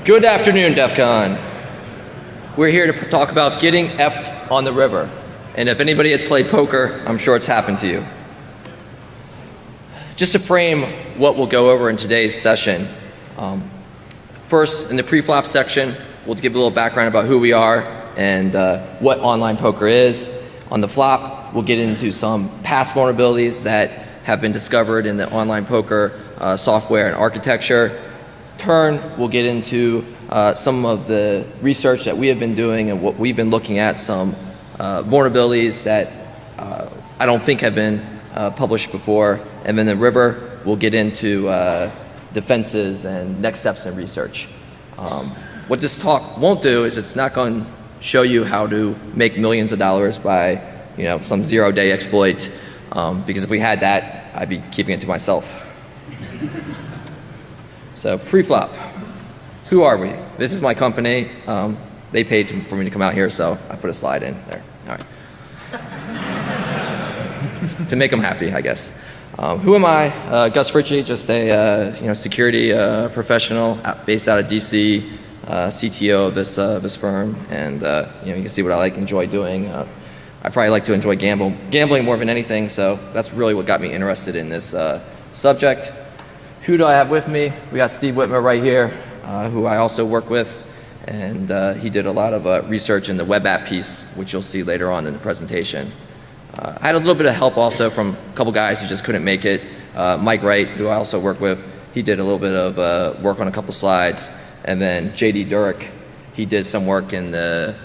Good afternoon, DEFCON. We're here to talk about getting effed on the river. And if anybody has played poker, I'm sure it's happened to you. Just to frame what we'll go over in today's session, first, in the pre-flop section, we'll give a little background about who we are and what online poker is. On the flop, we'll get into some past vulnerabilities that have been discovered in the online poker software and architecture. Turn, we'll get into some of the research that we have been doing and what we've been looking at, some vulnerabilities that I don't think have been published before. And then the river, we'll get into defenses and next steps in research. What this talk won't do is it's not going to show you how to make millions of dollars by some zero-day exploit, because if we had that, I'd be keeping it to myself. So pre-flop, who are we? This is my company. They paid for me to come out here, so I put a slide in there. All right. To make them happy, I guess. Who am I? Gus Fritschie, just a security professional based out of DC, CTO of this firm, and you can see what I enjoy doing. I probably like to enjoy gambling more than anything, so that's really what got me interested in this subject. Who do I have with me? We got Steve Witmer right here, who I also work with, and he did a lot of research in the web app piece, which you'll see later on in the presentation. I had a little bit of help also from a couple guys who just couldn't make it. Mike Wright, who I also work with, he did a little bit of work on a couple slides, and then JD Durick, he did some work in the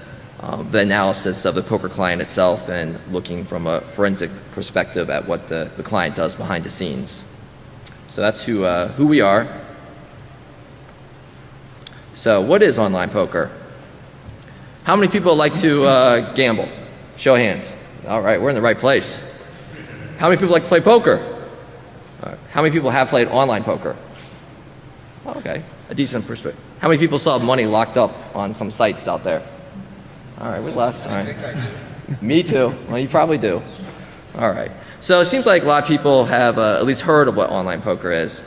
analysis of the poker client itself and looking from a forensic perspective at what the client does behind the scenes. So that's who we are. So what is online poker? How many people like to gamble? Show of hands. All right, we're in the right place. How many people like to play poker? All right. How many people have played online poker? Okay, a decent perspective. How many people still have money locked up on some sites out there? All right, we less. All right. Me too. Well, you probably do. All right. So it seems like a lot of people have at least heard of what online poker is.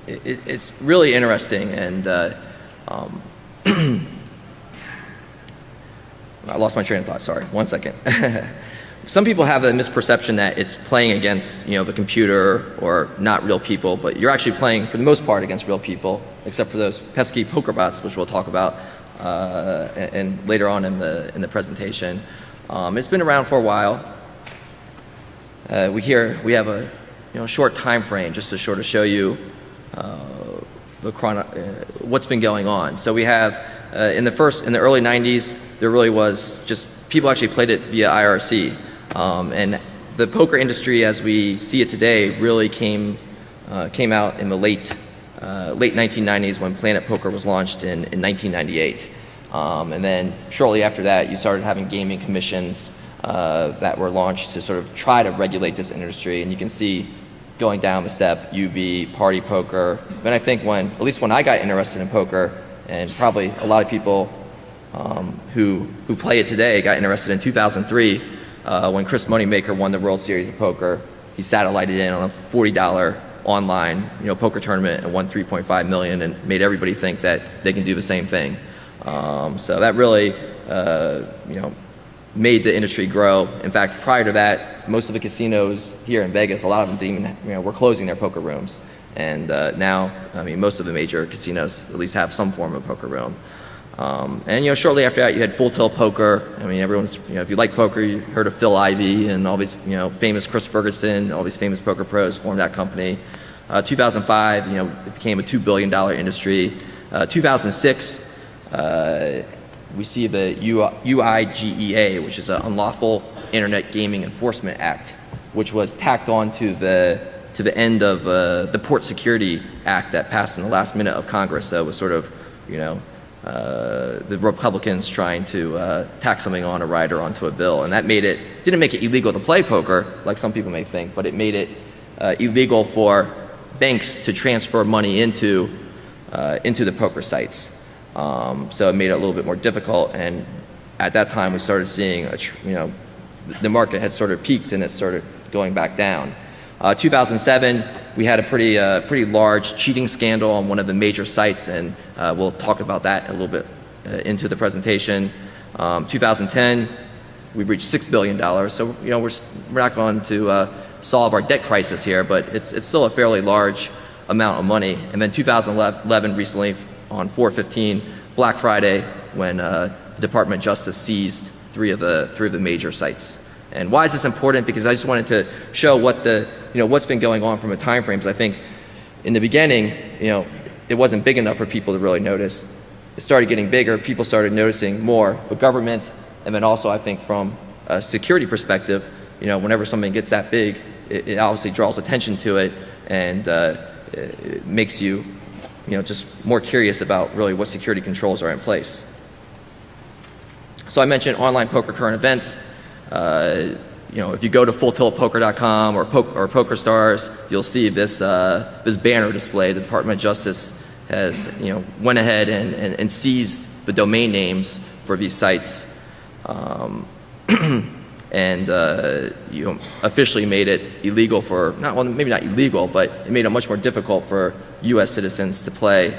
It's really interesting, and I lost my train of thought. Sorry, 1 second. Some people have a misperception that it's playing against the computer or not real people, but you're actually playing for the most part against real people, except for those pesky poker bots, which we'll talk about and later on in the presentation. It's been around for a while. We have a short time frame just to sort of show you what's been going on. So we have in the early 90s, there really was just people actually played it via IRC, and the poker industry as we see it today really came out in the late 1990s when Planet Poker was launched in 1998. And then shortly after that, you started having gaming commissions that were launched to sort of try to regulate this industry. And you can see going down the step, UB, Party Poker. Then I think at least when I got interested in poker, and probably a lot of people who play it today got interested in 2003 when Chris Moneymaker won the World Series of Poker. He satellited in on a $40 online poker tournament and won $3.5 million and made everybody think that they can do the same thing. So that really, made the industry grow. In fact, prior to that, most of the casinos here in Vegas, a lot of them didn't even, were closing their poker rooms. And now, most of the major casinos at least have some form of poker room. And shortly after that, you had Full Tilt Poker. Everyone's, if you like poker, you heard of Phil Ivey and all these, famous Chris Ferguson, all these famous poker pros formed that company. 2005, it became a $2 billion industry. 2006. We see the UIGEA, which is an Unlawful Internet Gaming Enforcement Act, which was tacked on to the end of the Port Security Act that passed in the last minute of Congress. So it was sort of, the Republicans trying to tack something on a rider onto a bill, and that didn't make it illegal to play poker, like some people may think, but it made it illegal for banks to transfer money into the poker sites. So it made it a little bit more difficult, and at that time we started seeing the market had sort of peaked and it started going back down. 2007, we had a pretty large cheating scandal on one of the major sites, and we'll talk about that a little bit into the presentation. 2010, we reached $6 billion. So we're not going to solve our debt crisis here, but it's still a fairly large amount of money. And then 2011, recently on 4/15, Black Friday, when the Department of Justice seized three of the major sites. And why is this important? Because I just wanted to show what's been going on from a time frame. I think in the beginning, it wasn't big enough for people to really notice. It started getting bigger. People started noticing more. The government, and then also I think from a security perspective, whenever something gets that big, it obviously draws attention to it, and it makes you, just more curious about really what security controls are in place. So I mentioned online poker current events. If you go to fulltiltpoker.com or PokerStars, you'll see this banner display. The Department of Justice has went ahead and seized the domain names for these sites, and officially made it illegal for maybe not illegal, but it made it much more difficult for U.S. citizens to play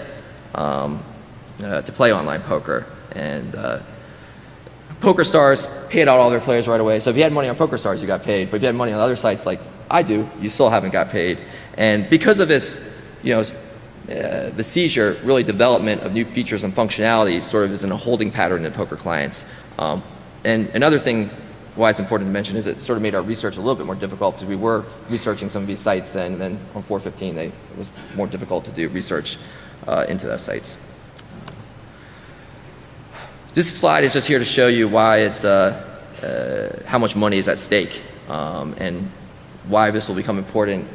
online poker. And PokerStars paid out all their players right away. So if you had money on PokerStars, you got paid. But if you had money on other sites like I do, you still haven't got paid. And because of this, the seizure, really development of new features and functionalities sort of is in a holding pattern in poker clients. And another thing why it's important to mention is it sort of made our research a little bit more difficult, because we were researching some of these sites, and then on 4/15 it was more difficult to do research into those sites. This slide is just here to show you why it's how much money is at stake, and why this will become important.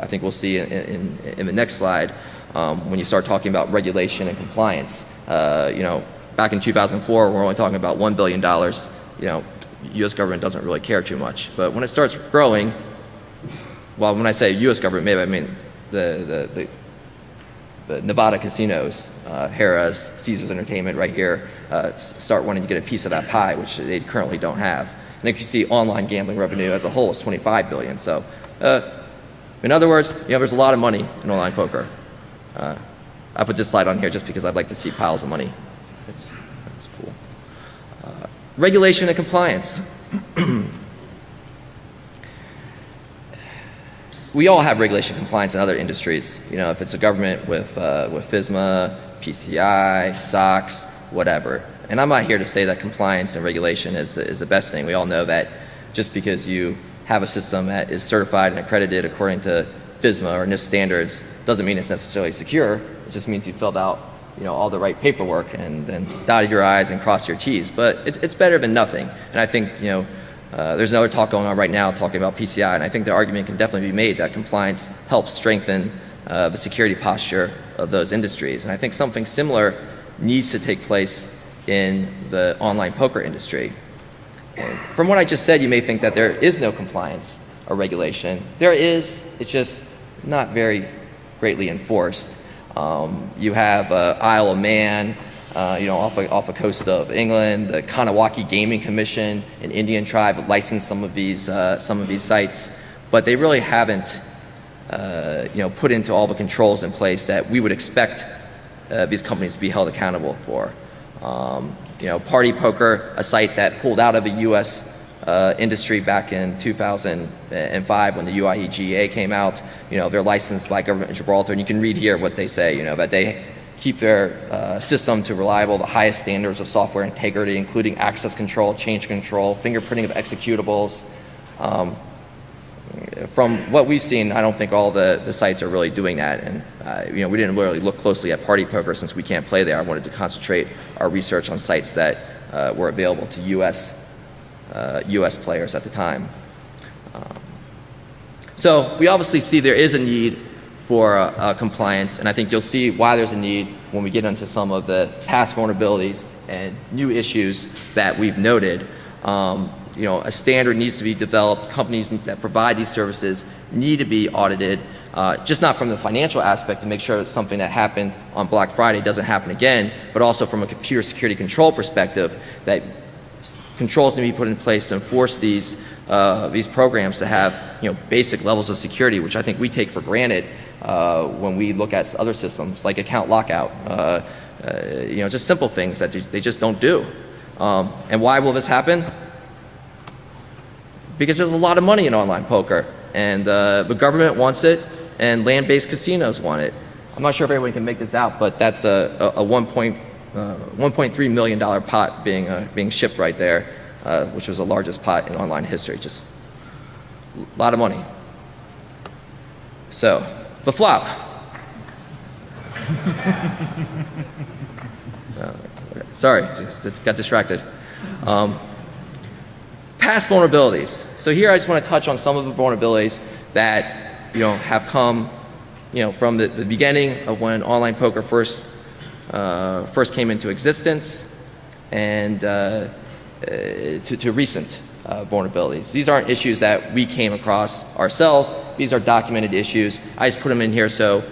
I think we'll see in the next slide when you start talking about regulation and compliance. Back in 2004, we're only talking about $1 billion. U.S. government doesn't really care too much. But when it starts growing, well, when I say U.S. government, maybe I mean the Nevada casinos, Harrah's, Caesars Entertainment right here, start wanting to get a piece of that pie, which they currently don't have. And if you see online gambling revenue as a whole is $25 billion. So in other words, there's a lot of money in online poker. I put this slide on here just because I'd like to see piles of money. It's cool. Regulation and compliance. We all have regulation and compliance in other industries. If it's a government with FSMA, PCI, SOX, whatever. And I'm not here to say that compliance and regulation is the best thing. We all know that just because you have a system that is certified and accredited according to FSMA or NIST standards doesn't mean it's necessarily secure. It just means you filled out all the right paperwork and then dotted your I's and crossed your T's. But it's better than nothing. And I think there's another talk going on right now talking about PCI, and I think the argument can definitely be made that compliance helps strengthen the security posture of those industries. And I think something similar needs to take place in the online poker industry. And from what I just said, you may think that there is no compliance or regulation. There is, it's just not very greatly enforced. You have Isle of Man, off the coast of England. The Kanawaki Gaming Commission, an Indian tribe, licensed some of these sites, but they really haven't, put into all the controls in place that we would expect these companies to be held accountable for. Party Poker, a site that pulled out of the U.S. Industry back in 2005 when the UIEGA came out. They're licensed by government in Gibraltar, and you can read here what they say. That they keep their system to reliable, the highest standards of software integrity, including access control, change control, fingerprinting of executables. From what we've seen, I don't think all the sites are really doing that. And we didn't really look closely at Party Poker since we can't play there. I wanted to concentrate our research on sites that were available to U.S. players at the time. So we obviously see there is a need for compliance, and I think you'll see why there's a need when we get into some of the past vulnerabilities and new issues that we've noted. A standard needs to be developed. Companies that provide these services need to be audited, just not from the financial aspect to make sure that something that happened on Black Friday doesn't happen again, but also from a computer security control perspective, that controls need to be put in place to enforce these programs to have, you know, basic levels of security, which I think we take for granted when we look at other systems like account lockout. You know, just simple things that they just don't do. And why will this happen? Because there's a lot of money in online poker, and the government wants it, and land-based casinos want it. I'm not sure if everyone can make this out, but that's a $1.3 million pot being shipped right there, which was the largest pot in online history. Just a lot of money. So, the flop. Sorry, just got distracted. Past vulnerabilities. So here I just want to touch on some of the vulnerabilities that, you know, have come, you know, from the beginning of when online poker first came into existence, and to recent vulnerabilities. These aren't issues that we came across ourselves. These are documented issues. I just put them in here so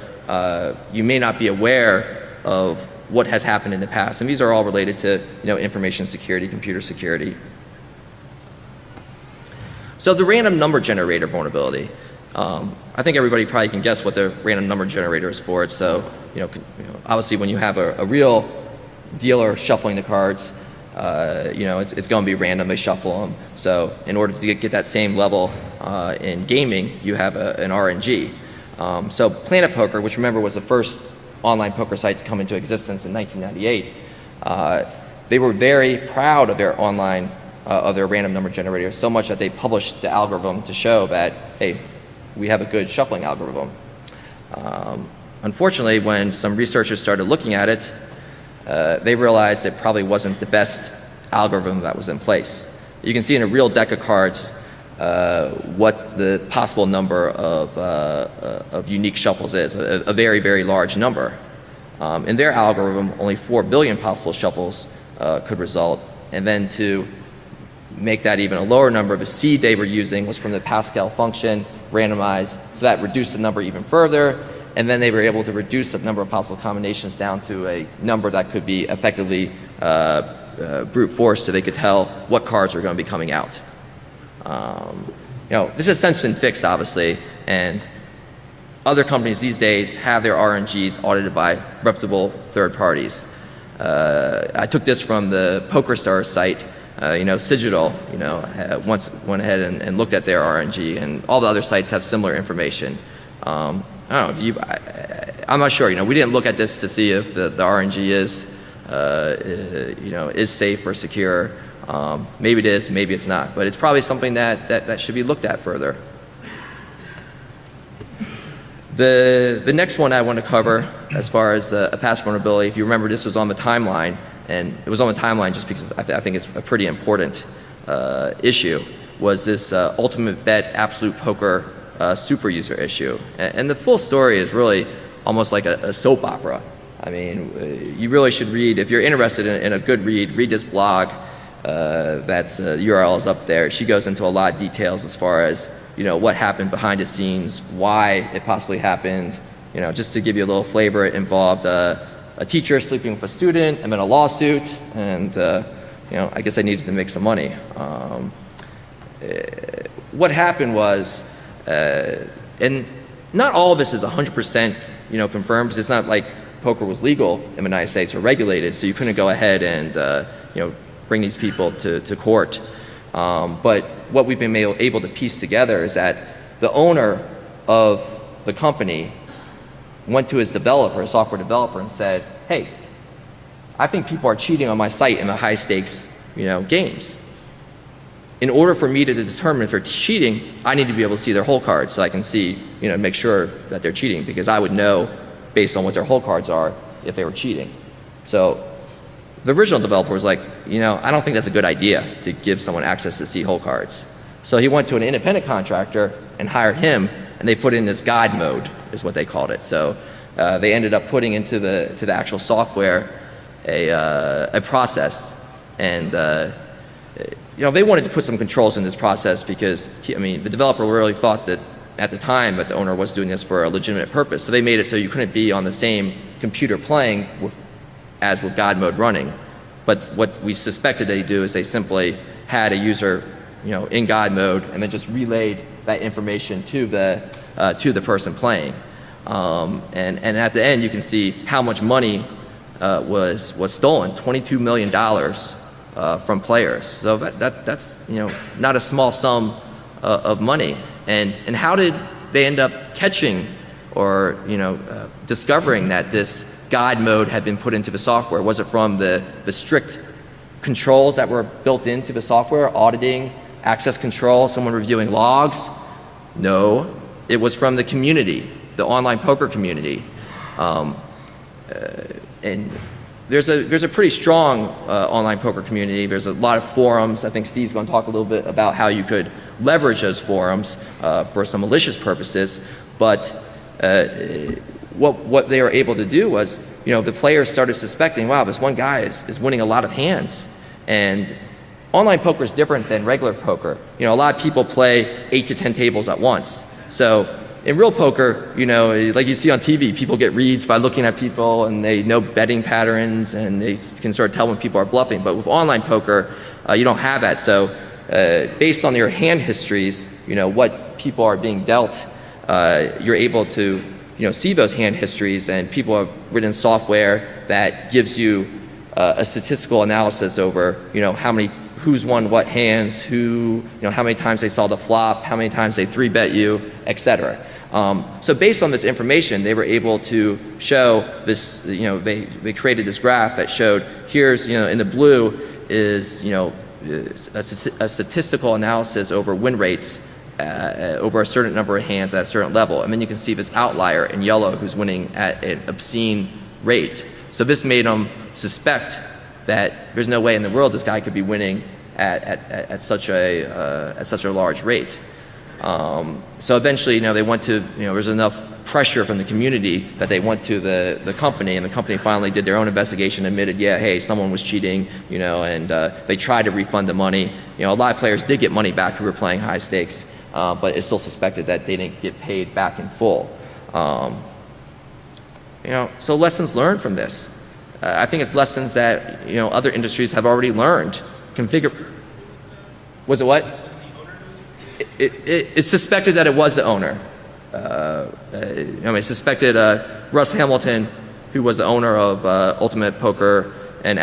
you may not be aware of what has happened in the past. And these are all related to, you know, information security, computer security. So the random number generator vulnerability. I think everybody probably can guess what the random number generator is for. It's so, you know, obviously when you have a real dealer shuffling the cards, you know, it's going to be random. They shuffle them. So in order to get that same level in gaming, you have an RNG. So Planet Poker, which remember was the first online poker site to come into existence in 1998, they were very proud of their online of their random number generator, so much that they published the algorithm to show that, hey, we have a good shuffling algorithm. Unfortunately, when some researchers started looking at it, they realized it probably wasn't the best algorithm that was in place. You can see in a real deck of cards what the possible number of unique shuffles is, a very, very large number. In their algorithm, only 4 billion possible shuffles could result. And then to make that even a lower number, the seed they were using was from the Pascal function, randomized, so that reduced the number even further. And then they were able to reduce the number of possible combinations down to a number that could be effectively brute force, so they could tell what cards were going to be coming out. You know, this has since been fixed, obviously, and other companies these days have their RNGs audited by reputable third parties. I took this from the PokerStars site. You know, Cigital, you know, once went ahead and looked at their RNG, and all the other sites have similar information. I don't know. I'm not sure. You know, we didn't look at this to see if the RNG is, you know, is safe or secure. Maybe it is, maybe it's not. But it's probably something that should be looked at further. The next one I want to cover, as far as a past vulnerability, if you remember, this was on the timeline, and it was on the timeline just because I think it's a pretty important issue, was this ultimate bet absolute poker super user issue. And the full story is really almost like a soap opera. I mean, you really should read, if you're interested in a good read this blog. That's the URL is up there. She goes into a lot of details as far as, you know, what happened behind the scenes, why it possibly happened. You know, just to give you a little flavor, it involved a teacher sleeping with a student, and then a lawsuit, and you know, I guess I needed to make some money. What happened was, and not all of this is 100%, you know, confirmed, because it's not like poker was legal in the United States or regulated, so you couldn't go ahead and you know, bring these people to court. But what we've been able to piece together is that the owner of the company went to his developer, a software developer, and said, hey, I think people are cheating on my site in the high stakes, you know, games. In order for me to determine if they're cheating, I need to be able to see their hole cards, so I can see, you know, make sure that they're cheating, because I would know based on what their hole cards are if they were cheating. So the original developer was like, you know, I don't think that's a good idea to give someone access to see hole cards. So he went to an independent contractor and hired him, and they put in this guide mode, is what they called it. So they ended up putting into the actual software a process, and you know, they wanted to put some controls in this process because I mean, the developer really thought that at the time that the owner was doing this for a legitimate purpose. So they made it so you couldn't be on the same computer playing as with God mode running. But what we suspected they do is they simply had a user, in God mode, and then just relayed that information to the person playing. And at the end, you can see how much money was stolen, $22 million from players. So that's not a small sum of money. And how did they end up catching or discovering that this God mode had been put into the software? Was it from the strict controls that were built into the software, auditing, access control, someone reviewing logs? No, it was from the community, the online poker community. And there's a pretty strong online poker community. There's a lot of forums. I think Steve's going to talk a little bit about how you could leverage those forums for some malicious purposes. But what they were able to do was, the players started suspecting, wow, this one guy is winning a lot of hands. And online poker is different than regular poker. A lot of people play 8 to 10 tables at once. So in real poker, like you see on TV, people get reads by looking at people, and they know betting patterns, and they can sort of tell when people are bluffing. But with online poker, you don't have that. So based on your hand histories, what people are being dealt, you're able to see those hand histories, and people have written software that gives you a statistical analysis over who's won what hands, how many times they saw the flop, how many times they 3-bet you, etc. So based on this information, they were able to show this, they created this graph that showed, here's, in the blue is, a statistical analysis over win rates over a certain number of hands at a certain level. And then you can see this outlier in yellow who's winning at an obscene rate. So this made them suspect that there's no way in the world this guy could be winning at such a large rate. So eventually, they went to, there's enough pressure from the community that they went to the company, and the company finally did their own investigation, admitted, yeah, hey, someone was cheating, and they tried to refund the money. A lot of players did get money back who were playing high stakes, but it's still suspected that they didn't get paid back in full. So lessons learned from this. I think it's lessons that other industries have already learned. Was it what? It's suspected that it was the owner. It's suspected Russ Hamilton, who was the owner of Ultimate Poker and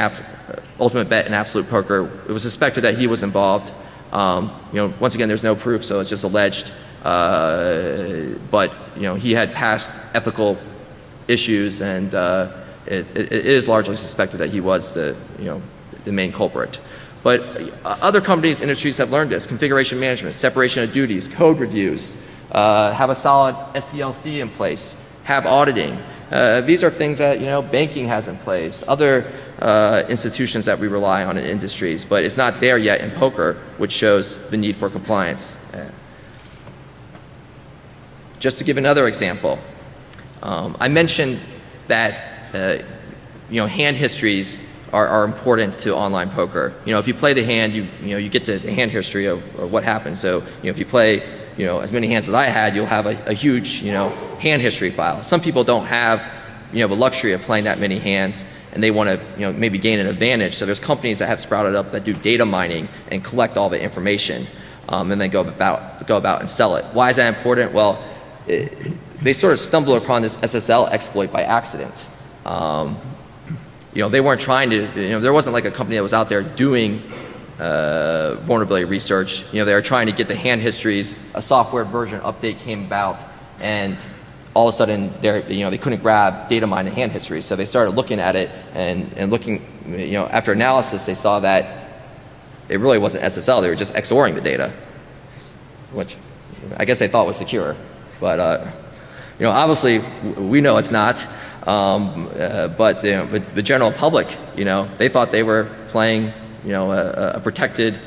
Ultimate Bet and Absolute Poker. It was suspected that he was involved. Once again, there's no proof, so it's just alleged. But he had past ethical issues, and it is largely suspected that he was the main culprit. But other companies, industries have learned this: configuration management, separation of duties, code reviews, have a solid SDLC in place, have auditing. These are things that banking has in place, other institutions that we rely on in industries, but it's not there yet in poker, which shows the need for compliance. Just to give another example, I mentioned that hand histories are important to online poker. If you play the hand, you get the hand history of what happened. So if you play as many hands as I had, you'll have a huge hand history file. Some people don't have the luxury of playing that many hands, and they want to maybe gain an advantage. So there's companies that have sprouted up that do data mining and collect all the information, and then go about and sell it. Why is that important? Well, they sort of stumble upon this SSL exploit by accident. They weren't trying to, there wasn't like a company that was out there doing vulnerability research. They were trying to get the hand histories. A software version update came about, and all of a sudden they couldn't grab data mine and hand history. So they started looking at it, and looking, after analysis, they saw that it really wasn't SSL. They were just XORing the data, which I guess they thought was secure. But obviously we know it's not. But the general public, they thought they were playing, a protected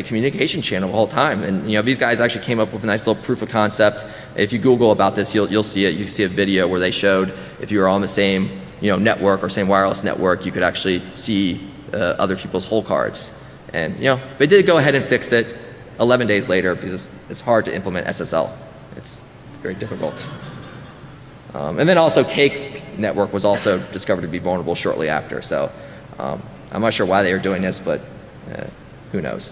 communication channel the whole time. And these guys actually came up with a nice little proof of concept. If you Google about this, you'll see it. You can see a video where they showed if you were on the same network or same wireless network, you could actually see other people's hole cards. And they did go ahead and fix it 11 days later, because it's hard to implement SSL. It's very difficult. And then also Cake Network was also discovered to be vulnerable shortly after. So I'm not sure why they were doing this, but who Who knows?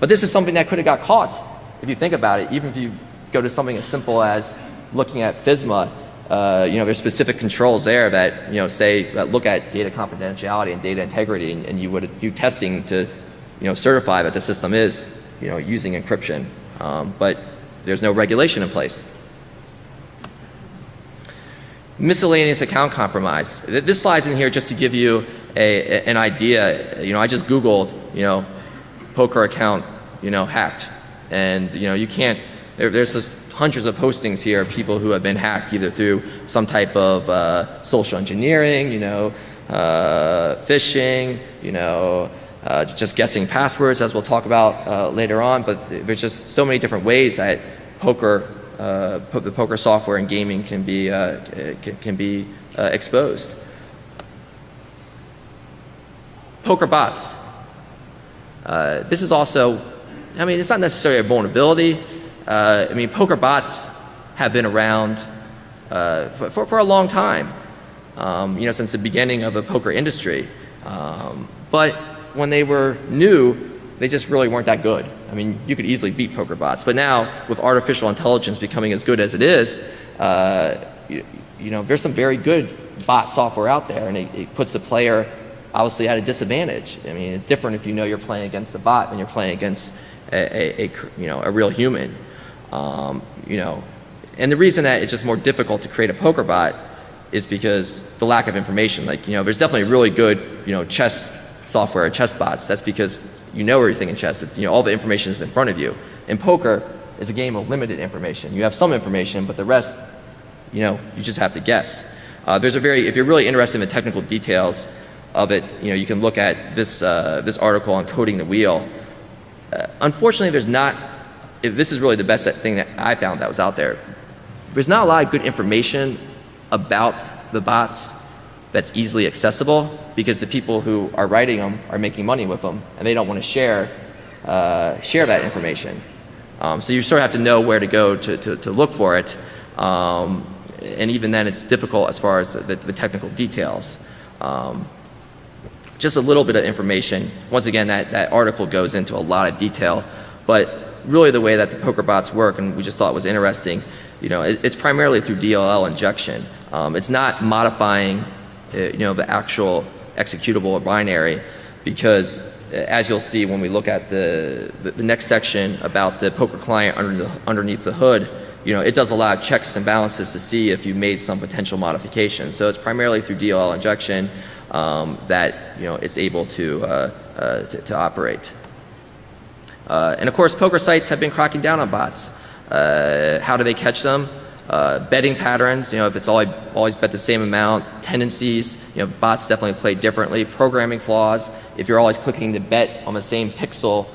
But this is something that could have got caught if you think about it. Even if you go to something as simple as looking at FSMA, there's specific controls there that that look at data confidentiality and data integrity, and you would do testing to certify that the system is using encryption, but there's no regulation in place. Miscellaneous account compromise. This slide's in here just to give you an idea. I just Googled poker account hacked, and you can't. There's just hundreds of postings here of people who have been hacked either through some type of social engineering, phishing, just guessing passwords, as we'll talk about later on. But there's just so many different ways that the poker software and gaming can be exposed. Poker bots. This is also, it's not necessarily a vulnerability. Poker bots have been around for a long time, since the beginning of the poker industry. But when they were new, they just really weren't that good. You could easily beat poker bots. But now, with artificial intelligence becoming as good as it is, there's some very good bot software out there, and it puts the player obviously at a disadvantage. It's different if you're playing against a bot than you're playing against a real human. And the reason that it's just more difficult to create a poker bot is because the lack of information. There's definitely really good, chess software, chess bots. That's because everything in chess. It's, all the information is in front of you. In poker, it's a game of limited information. You have some information, but the rest, you just have to guess. If you're really interested in the technical details of it, you can look at this article on coding the wheel. Unfortunately, this is really the best thing that I found that was out there. There's not a lot of good information about the bots that's easily accessible, because the people who are writing them are making money with them, and they don't want to share that information. So you sort of have to know where to go to look for it, and even then it's difficult as far as the technical details. Just a little bit of information. Once again, that article goes into a lot of detail, but really the way that the poker bots work, and we just thought was interesting, it's primarily through DLL injection. It's not modifying the actual executable or binary, because as you'll see when we look at the next section about the poker client underneath the hood, it does a lot of checks and balances to see if you've made some potential modifications. So it's primarily through DLL injection that it's able to operate. And of course, poker sites have been cracking down on bots. How do they catch them? Betting patterns, if it's always bet the same amount, tendencies, bots definitely play differently. Programming flaws, if you're always clicking to bet on the same pixel,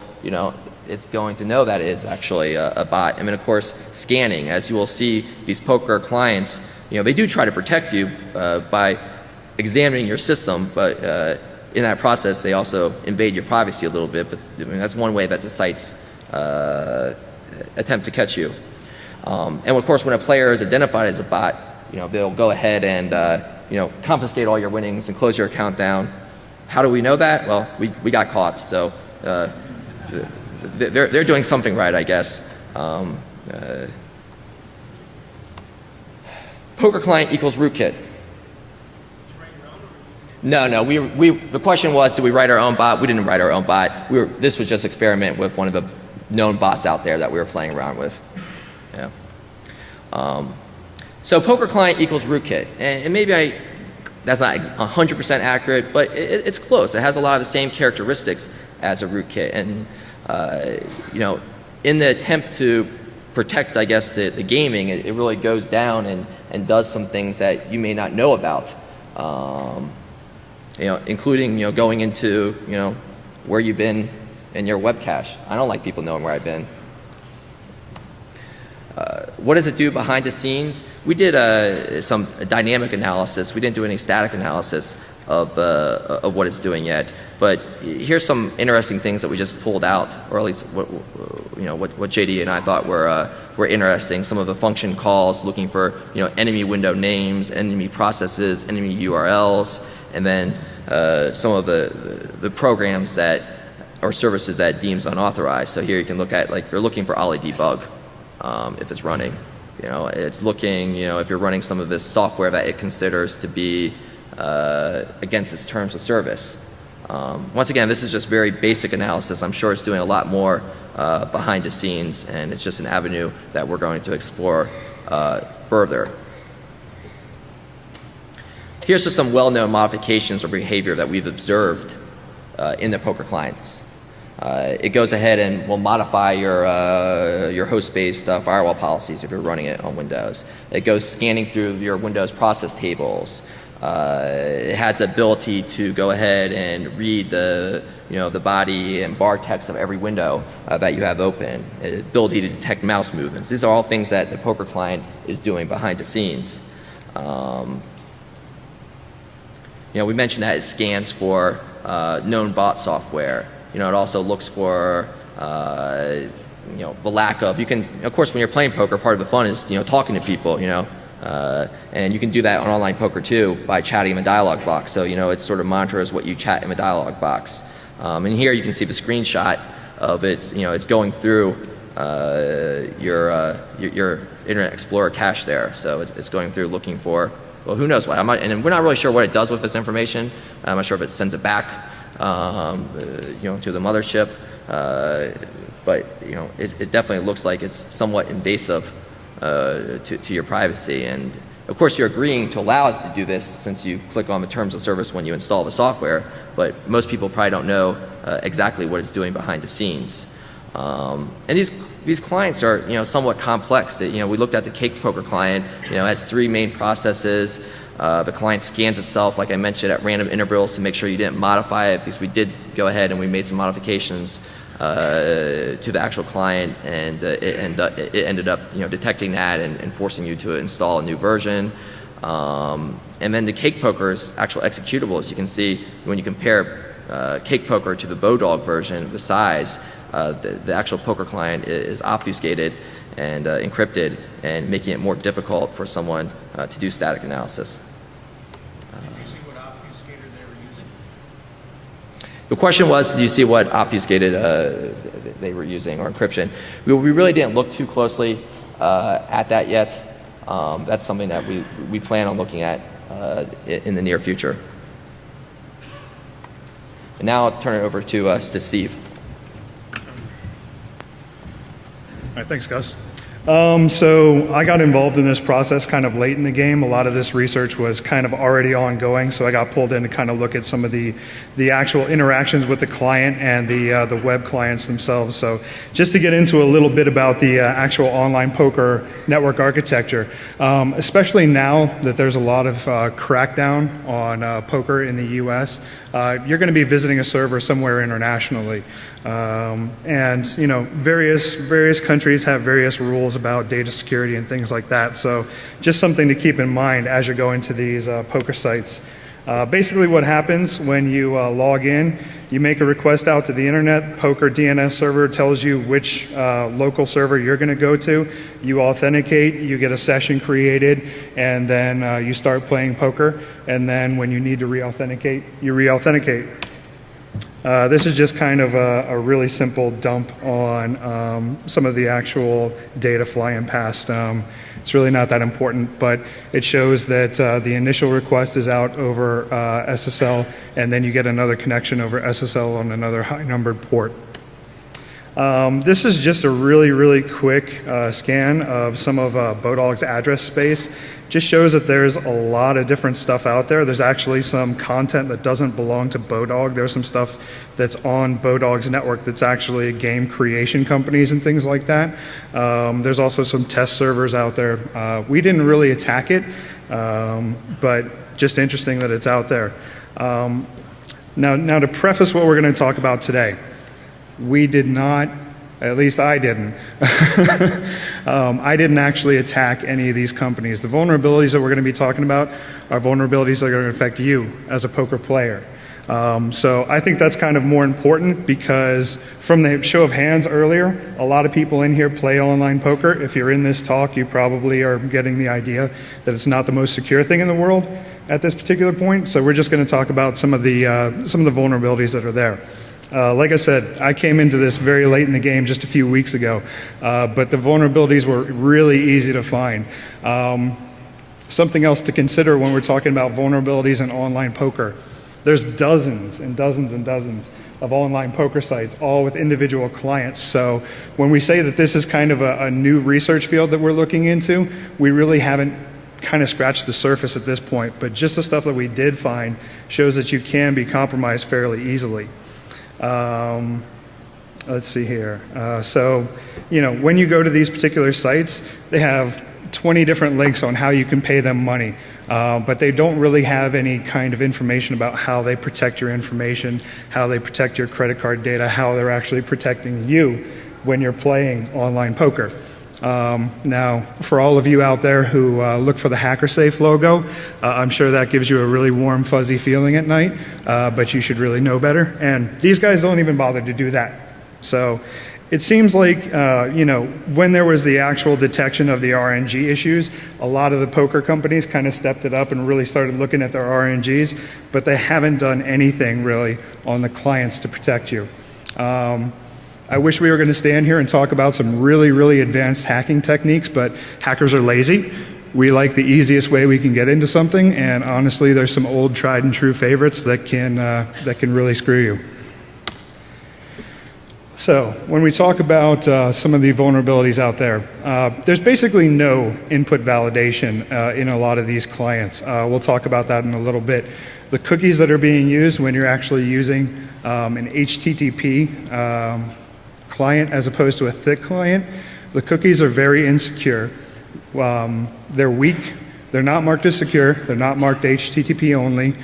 it's going to know that it is actually a bot. And then of course, scanning, as you will see, these poker clients, they do try to protect you by examining your system, but in that process, they also invade your privacy a little bit. But that's one way that the sites attempt to catch you. And of course, when a player is identified as a bot, they'll go ahead and confiscate all your winnings and close your account down. How do we know that? Well, we got caught, so they're doing something right, I guess. Poker client equals rootkit. No. The question was, do we write our own bot? We didn't write our own bot. This was just experiment with one of the known bots out there that we were playing around with. Yeah. So poker client equals rootkit, and maybe that's not 100% accurate, but it's close. It has a lot of the same characteristics as a rootkit, and in the attempt to protect, I guess, the gaming, it really goes down and does some things that you may not know about. Including going into where you've been in your web cache. I don't like people knowing where I've been. What does it do behind the scenes? We did some dynamic analysis. We didn't do any static analysis of what it's doing yet. But here's some interesting things that we just pulled out, or at least what JD and I thought were interesting. Some of the function calls looking for enemy window names, enemy processes, enemy URLs, and then some of the programs that or services that it deems unauthorized. So here you can look at, like, if you're looking for Ollie debug, if it's running. It's looking, if you're running some of this software that it considers to be against its terms of service. Once again, this is just very basic analysis. I'm sure it's doing a lot more behind the scenes, and it's just an avenue that we're going to explore further. Here's just some well-known modifications or behavior that we've observed in the poker clients. It goes ahead and will modify your host-based firewall policies if you're running it on Windows. It goes scanning through your Windows process tables. It has the ability to go ahead and read the body and bar text of every window that you have open. Ability to detect mouse movements. These are all things that the poker client is doing behind the scenes. We mentioned that it scans for known bot software. It also looks for the lack of. You can, of course, when you're playing poker, part of the fun is talking to people. And you can do that on online poker too by chatting in a dialog box. So it sort of monitors what you chat in the dialog box. And here you can see the screenshot of it. It's going through your Internet Explorer cache there. So it's going through looking for, well, who knows what. And we're not really sure what it does with this information. I'm not sure if it sends it back to the mothership. But it definitely looks like it's somewhat invasive to your privacy. And of course, you're agreeing to allow it to do this since you click on the terms of service when you install the software. But most people probably don't know exactly what it's doing behind the scenes. And these clients are somewhat complex. We looked at the Cake Poker client. It has 3 main processes. The client scans itself, like I mentioned, at random intervals to make sure you didn't modify it, because we did go ahead and we made some modifications to the actual client, and it ended up detecting that and forcing you to install a new version. And then the Cake Poker's actual executables, you can see when you compare Cake Poker to the Bodog version, the size, the actual poker client is obfuscated and encrypted, and making it more difficult for someone to do static analysis. The question was, do you see what obfuscated they were using, or encryption? We really didn't look too closely at that yet. That's something that we plan on looking at in the near future. And now I'll turn it over to Steve. All right, thanks, Gus. So I got involved in this process kind of late in the game. A lot of this research was kind of already ongoing, so I got pulled in to kind of look at some of the actual interactions with the client and the web clients themselves. So just to get into a little bit about the actual online poker network architecture, especially now that there's a lot of crackdown on poker in the US, you're going to be visiting a server somewhere internationally. And various countries have various rules about data security and things like that. So just something to keep in mind as you're going to these poker sites. Basically what happens when you log in, you make a request out to the internet, poker DNS server tells you which local server you're going to go to, you authenticate, you get a session created, and then you start playing poker, and then when you need to re-authenticate, you re-authenticate. This is just kind of a really simple dump on some of the actual data flying past. It's really not that important, but it shows that the initial request is out over SSL, and then you get another connection over SSL on another high-numbered port. This is just a really quick scan of some of Bodog's address space. Just shows that there's a lot of different stuff out there. There's actually some content that doesn't belong to Bodog. There's some stuff that's on Bodog's network that's actually game creation companies and things like that. There's also some test servers out there. We didn't really attack it, but just interesting that it's out there. Now to preface what we're going to talk about today, we did not, at least I didn't, I didn't actually attack any of these companies. The vulnerabilities that we're going to be talking about are vulnerabilities that are going to affect you as a poker player. So I think that's kind of more important, because from the show of hands earlier, a lot of people in here play online poker. If you're in this talk, you probably are getting the idea that it's not the most secure thing in the world at this particular point. So we're just going to talk about some of the vulnerabilities that are there. Like I said, I came into this very late in the game just a few weeks ago, but the vulnerabilities were really easy to find. Something else to consider when we're talking about vulnerabilities in online poker. There's dozens and dozens and dozens of online poker sites, all with individual clients. So when we say that this is kind of a new research field that we're looking into, we really haven't kind of scratched the surface at this point, but just the stuff that we did find shows that you can be compromised fairly easily. Let's see here. So, you know, when you go to these particular sites, they have 20 different links on how you can pay them money, but they don't really have any kind of information about how they protect your information, how they protect your credit card data, how they're actually protecting you when you're playing online poker. Now, for all of you out there who look for the HackerSafe logo, I'm sure that gives you a really warm, fuzzy feeling at night, but you should really know better. And these guys don't even bother to do that. So it seems like, you know, when there was the actual detection of the RNG issues, a lot of the poker companies kind of stepped it up and really started looking at their RNGs, but they haven't done anything really on the clients to protect you. I wish we were going to stand here and talk about some really, really advanced hacking techniques, but hackers are lazy. We like the easiest way we can get into something, and honestly, there's some old tried and true favorites that can really screw you. So when we talk about some of the vulnerabilities out there, there's basically no input validation in a lot of these clients. We'll talk about that in a little bit. The cookies that are being used when you're actually using an HTTP client as opposed to a thick client, the cookies are very insecure. They're weak. They're not marked as secure. They're not marked HTTP only.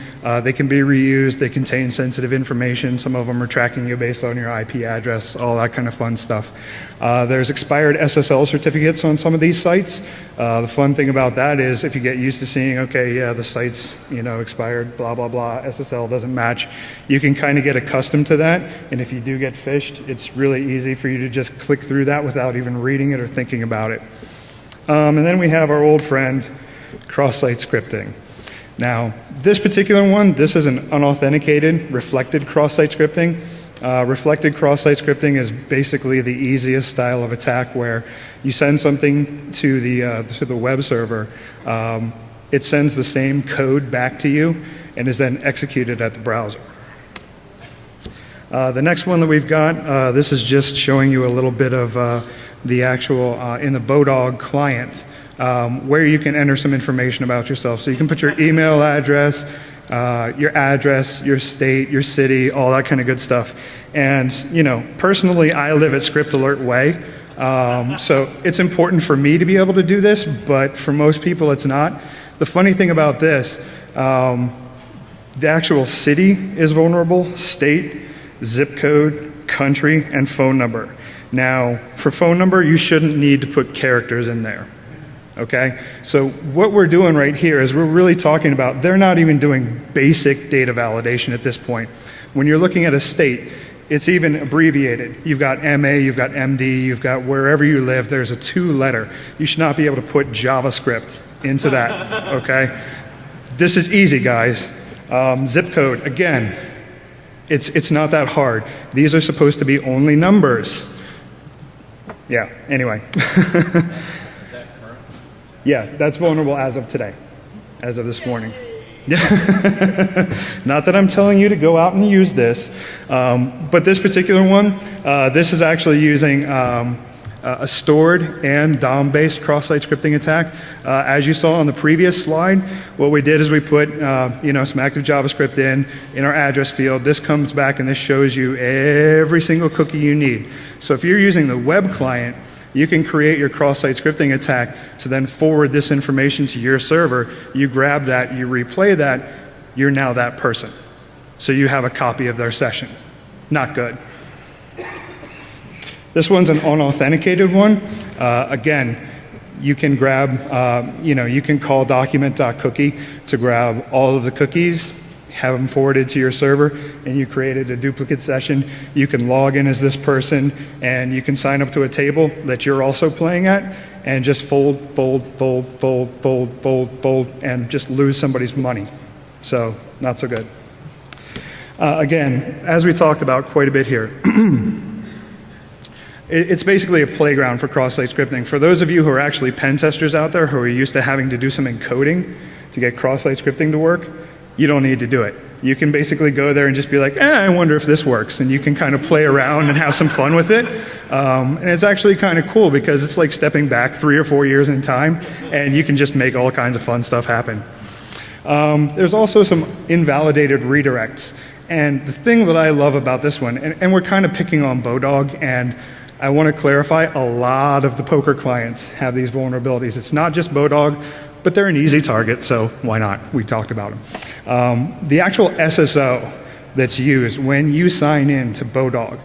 They can be reused. They contain sensitive information. Some of them are tracking you based on your IP address, all that kind of fun stuff. There's expired SSL certificates on some of these sites. The fun thing about that is if you get used to seeing, okay, yeah, the site's, you know, expired, blah, blah, blah, SSL doesn't match, you can kind of get accustomed to that. And if you do get phished, it's really easy for you to just click through that without even reading it or thinking about it. And then we have our old friend, cross-site scripting. Now, this particular one, this is an unauthenticated, reflected cross-site scripting. Reflected cross-site scripting is basically the easiest style of attack where you send something to the web server, it sends the same code back to you and is then executed at the browser. The next one that we've got, this is just showing you a little bit of the actual, in the Bodog client, where you can enter some information about yourself. So you can put your email address, your state, your city, all that kind of good stuff. And, you know, personally, I live at Script Alert Way. So it's important for me to be able to do this, but for most people it's not. The funny thing about this, the actual city is vulnerable, state, zip code, country, and phone number. Now, for phone number, you shouldn't need to put characters in there. Okay, so what we're doing right here is we're really talking about, they're not even doing basic data validation at this point. When you're looking at a state, it's even abbreviated. You've got MA, you've got MD, you've got wherever you live, there's a 2-letter. You should not be able to put JavaScript into that, okay? This is easy, guys. Zip code, again, it's not that hard. These are supposed to be only numbers. Yeah, anyway. Yeah, that's vulnerable as of today, as of this morning. Not that I'm telling you to go out and use this, but this particular one, this is actually using a stored and DOM-based cross-site scripting attack. As you saw on the previous slide, what we did is we put you know, some active JavaScript in our address field. This comes back and this shows you every single cookie you need. So if you're using the web client, you can create your cross-site scripting attack to then forward this information to your server. You grab that, you replay that, you're now that person. So you have a copy of their session. Not good. This one's an unauthenticated one. Again, you can grab, you know, you can call document.cookie to grab all of the cookies, have them forwarded to your server, and you created a duplicate session. You can log in as this person, and you can sign up to a table that you're also playing at, and just fold, and just lose somebody's money. So, not so good. Again, as we talked about quite a bit here, it's basically a playground for cross-site scripting. For those of you who are actually pen testers out there who are used to having to do some encoding to get cross-site scripting to work, you don't need to do it. You can basically go there and just be like, I wonder if this works, and you can kind of play around and have some fun with it. And it's actually kind of cool because it's like stepping back 3 or 4 years in time, and you can just make all kinds of fun stuff happen. There's also some invalidated redirects. And the thing that I love about this one, and we're kind of picking on Bodog, and I want to clarify, a lot of the poker clients have these vulnerabilities. It's not just Bodog, but they're an easy target, so why not? We talked about them. The actual SSO that's used when you sign in to Bodog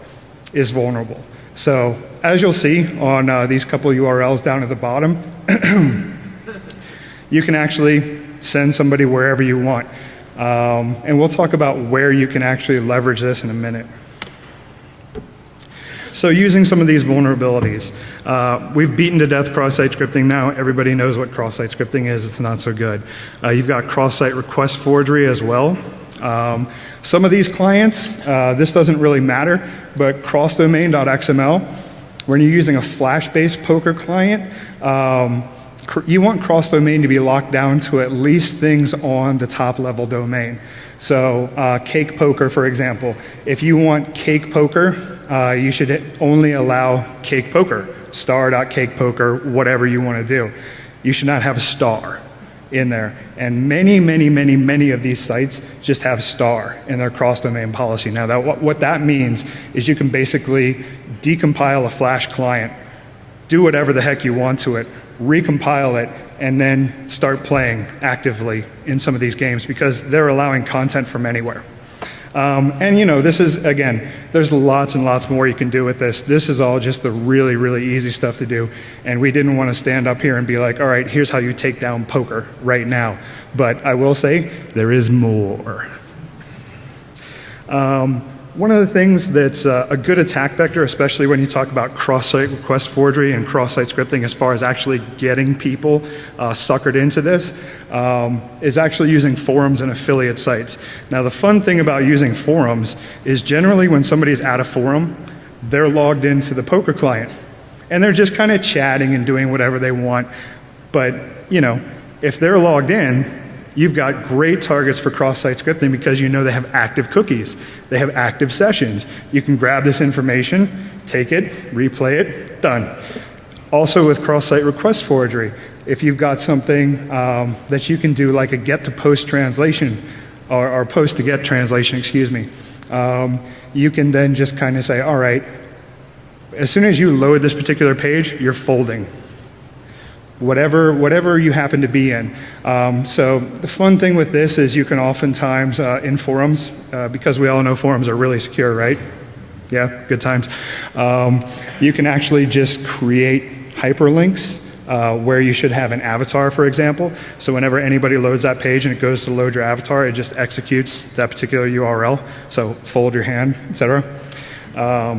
is vulnerable. So as you'll see on these couple URLs down at the bottom, you can actually send somebody wherever you want. And we'll talk about where you can actually leverage this in a minute. So using some of these vulnerabilities, we've beaten to death cross-site scripting now. Everybody knows what cross-site scripting is. It's not so good. You've got cross-site request forgery as well. Some of these clients, this doesn't really matter, but crossdomain.xml, when you're using a Flash-based poker client, you want cross-domain to be locked down to at least things on the top-level domain. So Cake Poker, for example, if you want Cake Poker, you should only allow Cake Poker, star.cakepoker, whatever you want to do. You should not have a star in there. And many of these sites just have star in their cross-domain policy. Now, what that means is you can basically decompile a Flash client, do whatever the heck you want to it, recompile it, and then start playing actively in some of these games because they're allowing content from anywhere. And you know, this is, again, there's lots and lots more you can do with this. This is all just the really easy stuff to do. And we didn't want to stand up here and be like, all right, here's how you take down poker right now. But I will say, there is more. One of the things that's a good attack vector, especially when you talk about cross-site request forgery and cross-site scripting as far as actually getting people suckered into this, is actually using forums and affiliate sites. Now, the fun thing about using forums is generally when somebody's at a forum, they're logged into the poker client. And they're just kind of chatting and doing whatever they want. But, you know, if they're logged in, you've got great targets for cross-site scripting because you know they have active cookies. They have active sessions. You can grab this information, take it, replay it, done. Also with cross-site request forgery, if you've got something that you can do like a get-to-post translation, or post-to-get translation, excuse me, you can then just kind of say, all right, as soon as you load this particular page, you're folding. Whatever you happen to be in. So the fun thing with this is you can oftentimes, in forums, because we all know forums are really secure, right? Yeah, good times. You can actually just create hyperlinks where you should have an avatar, for example. So whenever anybody loads that page and it goes to load your avatar, it just executes that particular URL. So fold your hand, etc.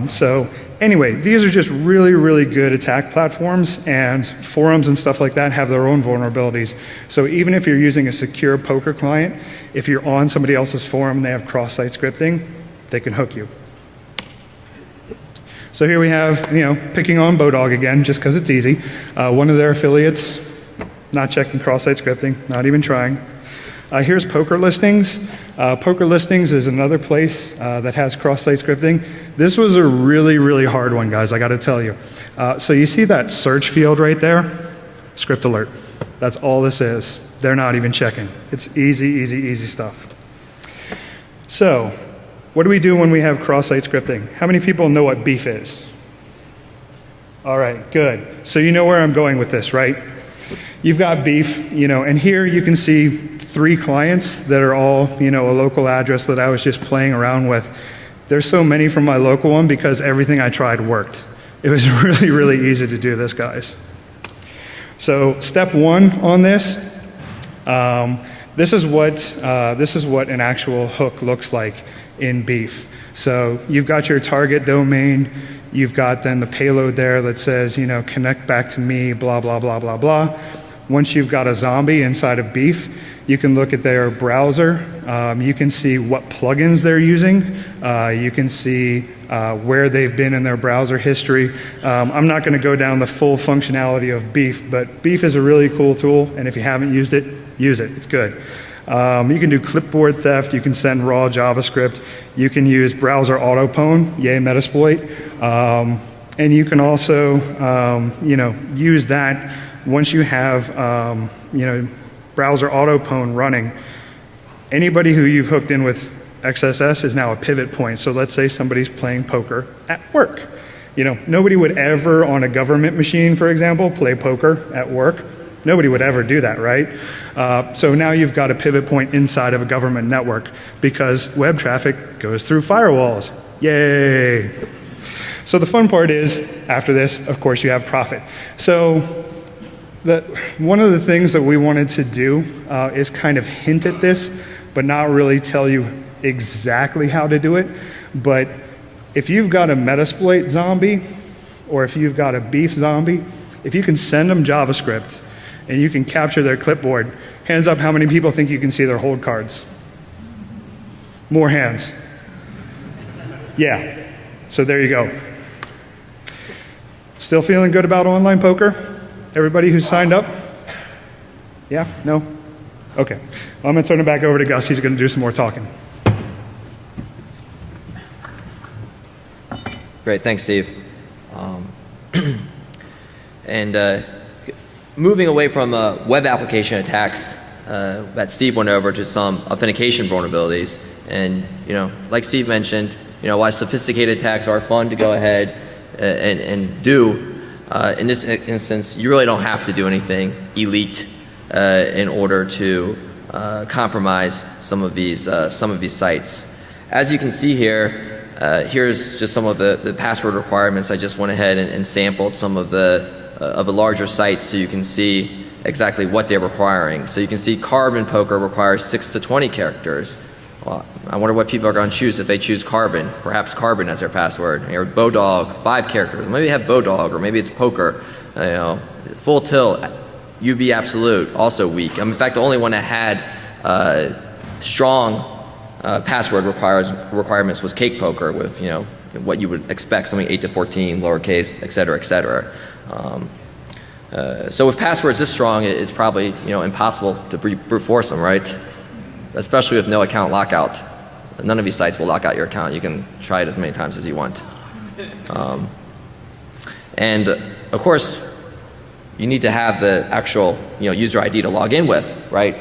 So anyway, these are just really good attack platforms, and forums and stuff like that have their own vulnerabilities. So even if you're using a secure poker client, if you're on somebody else's forum and they have cross-site scripting, they can hook you. So here we have, you know, picking on Bodog again, just because it's easy. One of their affiliates, not checking cross-site scripting, not even trying. Here's Poker Listings. Poker Listings is another place that has cross-site scripting. This was a really hard one, guys, I gotta tell you. So you see that search field right there? Script alert. That's all this is. They're not even checking. It's easy stuff. So, what do we do when we have cross-site scripting? How many people know what beef is? All right, good. So you know where I'm going with this, right? You've got beef, you know, and here you can see 3 clients that are all, you know, a local address that I was just playing around with. There's so many from my local one because everything I tried worked. It was really easy to do this, guys. So step 1 on this, this is what an actual hook looks like in beef. So you've got your target domain, you've got then the payload there that says, you know, connect back to me, blah. Once you've got a zombie inside of Beef, you can look at their browser. You can see what plugins they're using. You can see where they've been in their browser history. I'm not going to go down the full functionality of Beef, but Beef is a really cool tool, and if you haven't used it, use it. It's good. You can do clipboard theft. You can send raw JavaScript. You can use browser autopwn, yay Metasploit. And you can also, use that once you have, browser autopwn running. Anybody who you've hooked in with XSS is now a pivot point. So let's say somebody's playing poker at work. Nobody would ever, on a government machine, for example, play poker at work. Nobody would ever do that, right? So now you've got a pivot point inside of a government network because web traffic goes through firewalls. Yay! So the fun part is, after this, of course, you have profit. So one of the things that we wanted to do is kind of hint at this, but not really tell you exactly how to do it. But if you've got a Metasploit zombie, or if you've got a Beef zombie, if you can send them JavaScript, and you can capture their clipboard, hands up how many people think you can see their hold cards? More hands. Yeah, so there you go. Still feeling good about online poker? Everybody who signed up? Yeah? No? Okay. Well, I'm going to turn it back over to Gus. He's going to do some more talking. Great, thanks, Steve. Moving away from web application attacks that Steve went over to some authentication vulnerabilities. And, like Steve mentioned, while sophisticated attacks are fun to go ahead and do, in this instance, you really don't have to do anything elite in order to compromise some of these sites. As you can see here, here's just some of the password requirements. I just went ahead and sampled some of the larger sites so you can see exactly what they're requiring. So you can see Carbon Poker requires 6 to 20 characters. Well, I wonder what people are going to choose if they choose Carbon. Perhaps Carbon as their password. Or Bodog, 5 characters. Maybe they have Bodog, or maybe it's Poker. Full Tilt, UB Absolute, also weak. In fact, the only one that had strong password requirements was Cake Poker with what you would expect, something 8 to 14, lowercase, et cetera, et cetera. So with passwords this strong, it's probably impossible to brute force them, right? Especially with no account lockout. None of these sites will lock out your account. You can try it as many times as you want. And of course, you need to have the actual user ID to log in with, right?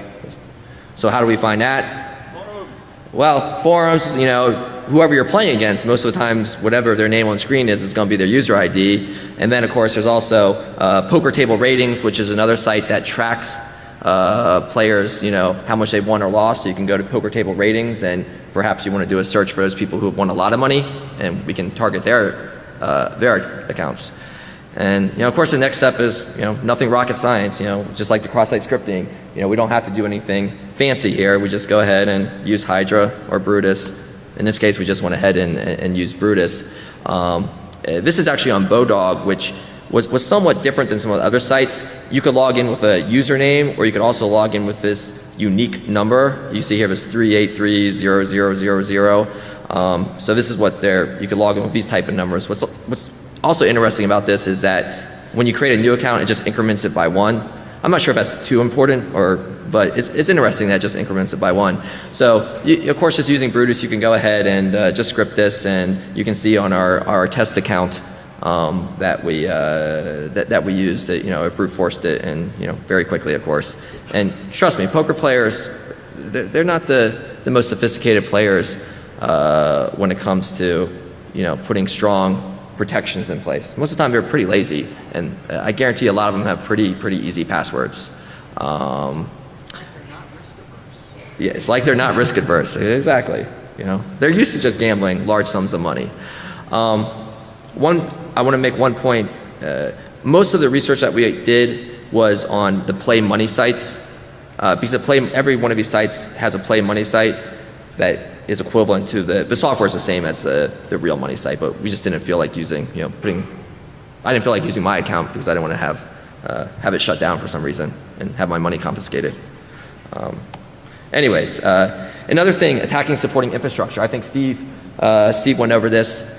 So how do we find that? Well, forums, whoever you're playing against, most of the times, whatever their name on screen is going to be their user ID. And then, of course, there's also Poker Table Ratings, which is another site that tracks players, how much they've won or lost. So you can go to Poker Table Ratings, and perhaps you want to do a search for those people who have won a lot of money, and we can target their accounts. And of course, the next step is nothing rocket science. Just like the cross-site scripting, we don't have to do anything fancy here. We just go ahead and use Hydra or Brutus. In this case, we just went ahead and used Brutus. This is actually on Bodog, which was somewhat different than some of the other sites. You could log in with a username, or you could also log in with this unique number. You see here this 3830000. So this is what you could log in with these type of numbers. What's also interesting about this is that when you create a new account, it just increments it by 1. I'm not sure if that's too important, but it's interesting that it just increments it by 1. So, of course, just using Brutus, you can go ahead and just script this, and you can see on our test account that we used it. It brute forced it, and very quickly, of course. And trust me, poker players, they're not the most sophisticated players when it comes to putting strong protections in place. Most of the time they're pretty lazy, and I guarantee a lot of them have pretty easy passwords. Yeah, it's like they're not risk adverse. Exactly. They're used to just gambling large sums of money. I want to make one point. Most of the research that we did was on the play money sites, because every one of these sites has a play money site that is equivalent to the software is the same as the real money site, but we just didn't feel like using, I didn't feel like using my account because I didn't want to have have it shut down for some reason and have my money confiscated. Anyways, another thing, attacking supporting infrastructure. I think Steve went over this,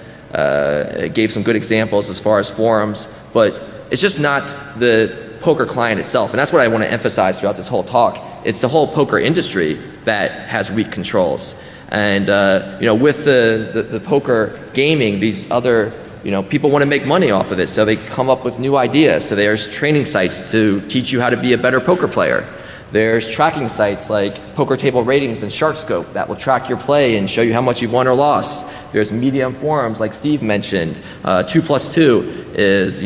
gave some good examples as far as forums, but it's just not the poker client itself. And that's what I want to emphasize throughout this whole talk. It's the whole poker industry that has weak controls. And with the poker gaming, these other people want to make money off of it, so they come up with new ideas. So there's training sites to teach you how to be a better poker player. There's tracking sites like Poker Table Ratings and SharkScope that will track your play and show you how much you've won or lost. There's Medium forums like Steve mentioned. 2+2 is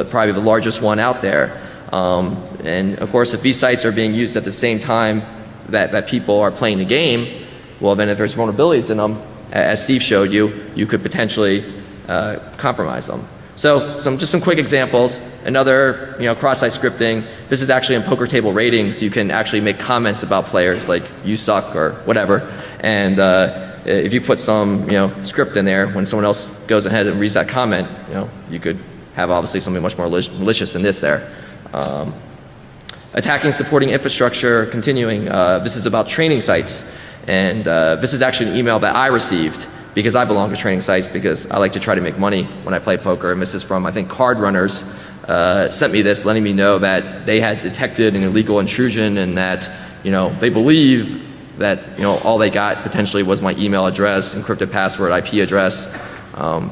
probably the largest one out there. And of course, if these sites are being used at the same time that people are playing the game, well then if there's vulnerabilities in them, as Steve showed you, you could potentially compromise them. So just some quick examples. Another, cross-site scripting. This is actually in Poker Table Ratings. You can actually make comments about players like "you suck" or whatever. And if you put some, script in there, when someone else goes ahead and reads that comment, you could have obviously something much more malicious than this there. Attacking supporting infrastructure. Continuing. This is about training sites, and this is actually an email that I received, because I belong to training sites, because I like to try to make money when I play poker. And this is from, I think, Card Runners sent me this, letting me know that they had detected an illegal intrusion and that, they believe that, all they got potentially was my email address, encrypted password, IP address. So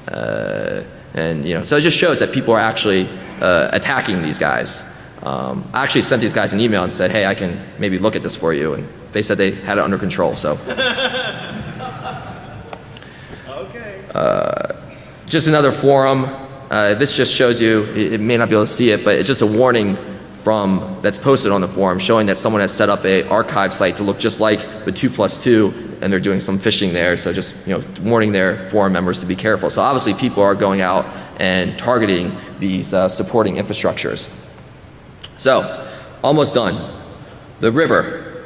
it just shows that people are actually attacking these guys. I actually sent these guys an email and said, hey, I can maybe look at this for you. And they said they had it under control, so. Just another forum. This just shows you, it may not be able to see it, but it's just a warning that's posted on the forum showing that someone has set up a archive site to look just like the 2+2, and they're doing some phishing there. So just warning their forum members to be careful. So obviously people are going out and targeting these supporting infrastructures. So almost done. The river.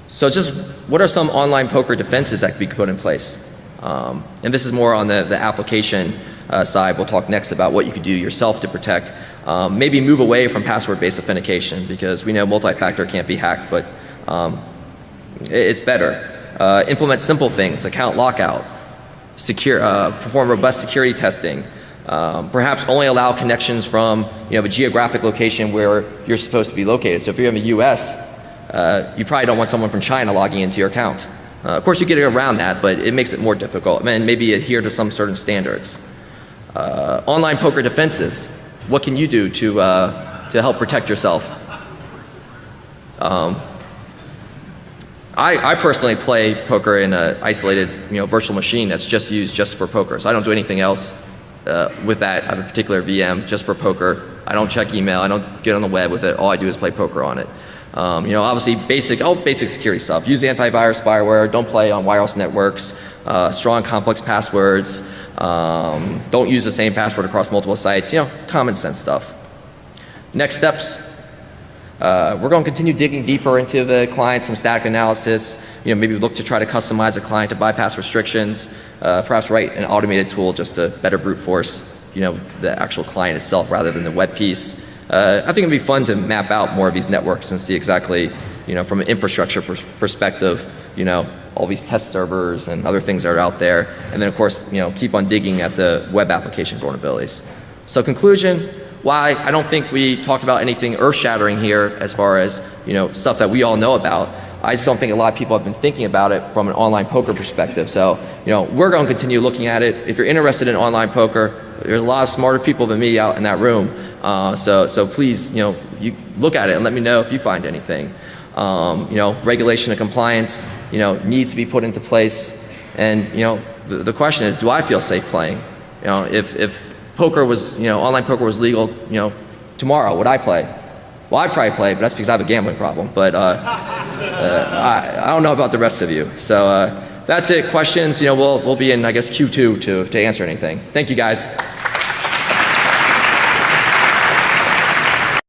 So just what are some online poker defenses that could be put in place? And this is more on the application side. We'll talk next about what you could do yourself to protect. Maybe move away from password-based authentication, because we know multi-factor can't be hacked, but it's better. Implement simple things, account lockout, perform robust security testing, perhaps only allow connections from a geographic location where you're supposed to be located. So if you're in the US, you probably don't want someone from China logging into your account. Of course, you get around that, but it makes it more difficult. And maybe adhere to some certain standards. Online poker defenses. What can you do to help protect yourself? I personally play poker in an isolated, virtual machine that's just used just for poker. So I don't do anything else with that. I have a particular VM just for poker. I don't check email. I don't get on the web with it. All I do is play poker on it. Obviously basic security stuff. Use antivirus spyware. Don't play on wireless networks. Strong complex passwords. Don't use the same password across multiple sites. Common sense stuff. Next steps. We're going to continue digging deeper into the client, some static analysis. Maybe look to try to customize a client to bypass restrictions. Perhaps write an automated tool just to better brute force, the actual client itself rather than the web piece. I think it'd be fun to map out more of these networks and see exactly, from an infrastructure perspective, all these test servers and other things that are out there. And then, of course, keep on digging at the web application vulnerabilities. So conclusion, why I don't think we talked about anything earth-shattering here as far as, stuff that we all know about. I just don't think a lot of people have been thinking about it from an online poker perspective. So, we're going to continue looking at it. If you're interested in online poker, there's a lot of smarter people than me out in that room. So please, you look at it and let me know if you find anything. Regulation and compliance, needs to be put into place. And, the question is, do I feel safe playing? If poker was, online poker was legal, tomorrow, would I play? Well, I'd probably play, but that's because I have a gambling problem. But I don't know about the rest of you. So that's it. Questions, we'll be in, I guess, Q2 to answer anything. Thank you, guys.